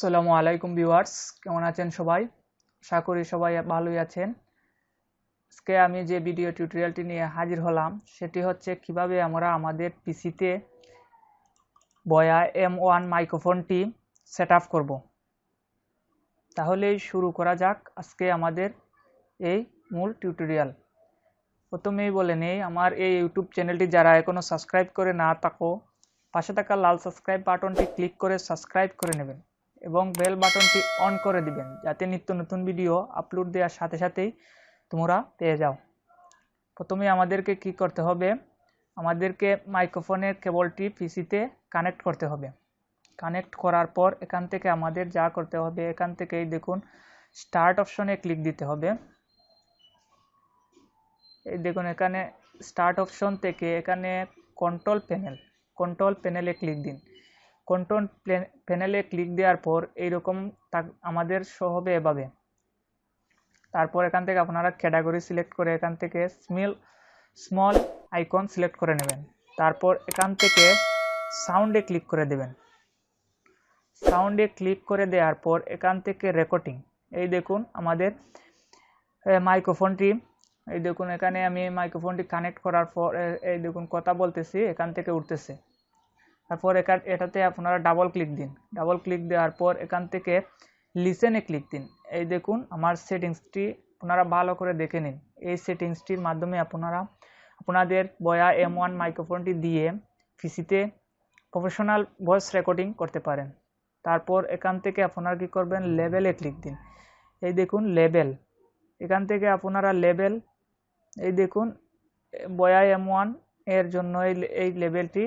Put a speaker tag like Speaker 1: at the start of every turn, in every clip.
Speaker 1: আসসালামু আলাইকুম ভিউয়ার্স, কেমন আছেন সবাই? আশা করি সবাই ভালোই আছেন। আজকে আমি যে ভিডিও টিউটোরিয়ালটি নিয়ে হাজির হলাম সেটি হচ্ছে কিভাবে আমরা আমাদের পিসিতে বয়া M1 মাইক্রোফোনটি সেট আপ করব। তাহলেই শুরু করা যাক আজকে আমাদের এই মূল টিউটোরিয়াল। প্রথমেই বলে নেই, আমার এই ইউটিউব চ্যানেলটি যারা এখনও সাবস্ক্রাইব করে না থাকো, পাশে থাকা লাল সাবস্ক্রাইব বাটনটি ক্লিক করে সাবস্ক্রাইব করে নেবেন এবং বেল বাটনটি অন করে দিবেন, যাতে নিত্য নতুন ভিডিও আপলোড দেওয়ার সাথে সাথেই তোমরা পেয়ে যাও। প্রথমে আমাদেরকে কি করতে হবে, আমাদেরকে মাইক্রোফোনের কেবলটি পিসিতে কানেক্ট করতে হবে। কানেক্ট করার পর এখান থেকে আমাদের যা করতে হবে, এখান থেকেই দেখুন স্টার্ট অপশনে ক্লিক দিতে হবে। এই দেখুন এখানে স্টার্ট অপশন থেকে এখানে কন্ট্রোল প্যানেলে ক্লিক দিন। কন্ট্রোল প্যানেলে ক্লিক দেওয়ার পর এইরকম আমাদের শো হবে এভাবে। তারপর এখান থেকে আপনারা ক্যাটাগরি সিলেক্ট করে এখান থেকে স্মল আইকন সিলেক্ট করে নেবেন। তারপর এখান থেকে সাউন্ডে ক্লিক করে দেবেন। সাউন্ডে ক্লিক করে দেওয়ার পর এখান থেকে রেকর্ডিং, এই দেখুন আমাদের মাইক্রোফোনটি, এই দেখুন এখানে আমি মাইক্রোফোনটি কানেক্ট করার পর এই দেখুন কথা বলতেছি, এখান থেকে উঠতেছে। তারপর এটাতে আপনারা ডাবল ক্লিক দিন। ডাবল ক্লিক দেওয়ার পর এখান থেকে লিসেনে ক্লিক দিন। এই দেখুন আমার সেটিংসটি আপনারা ভালো করে দেখে নিন। এই সেটিংসটির মাধ্যমে আপনারা আপনাদের বয়া M1 মাইক্রোফোনটি দিয়ে পিসিতে প্রফেশনাল ভয়েস রেকর্ডিং করতে পারেন। তারপর এখান থেকে আপনারা কি করবেন, লেভেলে ক্লিক দিন। এই দেখুন লেভেল, এখান থেকে আপনারা লেভেল, এই দেখুন বয়া M1 এর জন্য এই লেভেলটি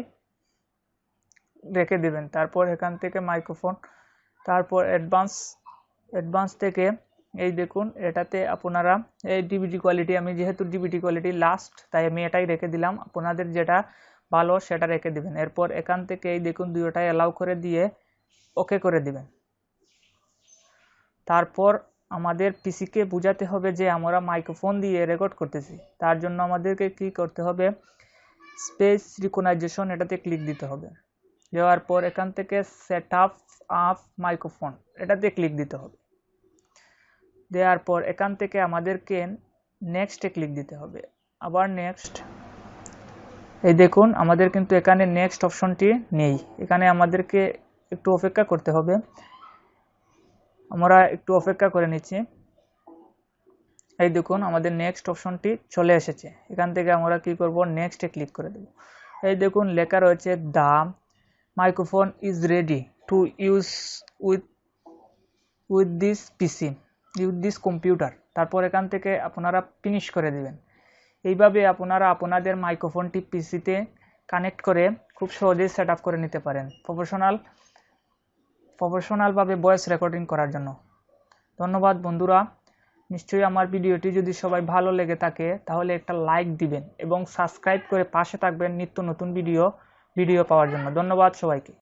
Speaker 1: রেখে দেবেন। তারপর এখান থেকে মাইক্রোফোন, তারপর অ্যাডভান্স থেকে এই দেখুন এটাতে আপনারা এই ডিভিডি কোয়ালিটি, আমি যেহেতু ডিভিডি কোয়ালিটি লাস্ট তাই আমি এটাই রেখে দিলাম, আপনাদের যেটা ভালো সেটা রেখে দিবেন। এরপর এখান থেকে এই দেখুন দুটোটাই অ্যালাউ করে দিয়ে ওকে করে দিবেন। তারপর আমাদের পিসিকে বোঝাতে হবে যে আমরা মাইক্রোফোন দিয়ে রেকর্ড করতেছি। তার জন্য আমাদেরকে কি করতে হবে, স্পেস রিকগনাইজেশন এটাতে ক্লিক দিতে হবে। দেওয়ার পর এখান থেকে সেট আপ মাইক্রোফোন এটাতে ক্লিক দিতে হবে। দেওয়ার পর এখান থেকে আমাদেরকে নেক্সটে ক্লিক দিতে হবে। আবার নেক্সট, এই দেখুন আমাদের কিন্তু এখানে নেক্সট অপশনটি নেই, এখানে আমাদেরকে একটু অপেক্ষা করতে হবে। আমরা একটু অপেক্ষা করে নিচ্ছি। এই দেখুন আমাদের নেক্সট অপশনটি চলে এসেছে। এখান থেকে আমরা কি করব, নেক্সটে ক্লিক করে দেব। এই দেখুন লেখা রয়েছে the microphone is ready to use with this PC with this computer. তারপর এখান থেকে আপনারা ফিনিশ করে দেবেন। এইভাবে আপনারা আপনাদের মাইক্রোফোনটি পিসিতে কানেক্ট করে খুব সহজেই সেট আপ করে নিতে পারেন প্রফেশনালভাবে ভয়েস রেকর্ডিং করার জন্য। ধন্যবাদ বন্ধুরা। নিশ্চয়ই আমার ভিডিওটি যদি সবাই ভালো লেগে থাকে তাহলে একটা লাইক দিবেন এবং সাবস্ক্রাইব করে পাশে থাকবেন নিত্য নতুন ভিডিও পাওয়ার জন্য। ধন্যবাদ সবাইকে।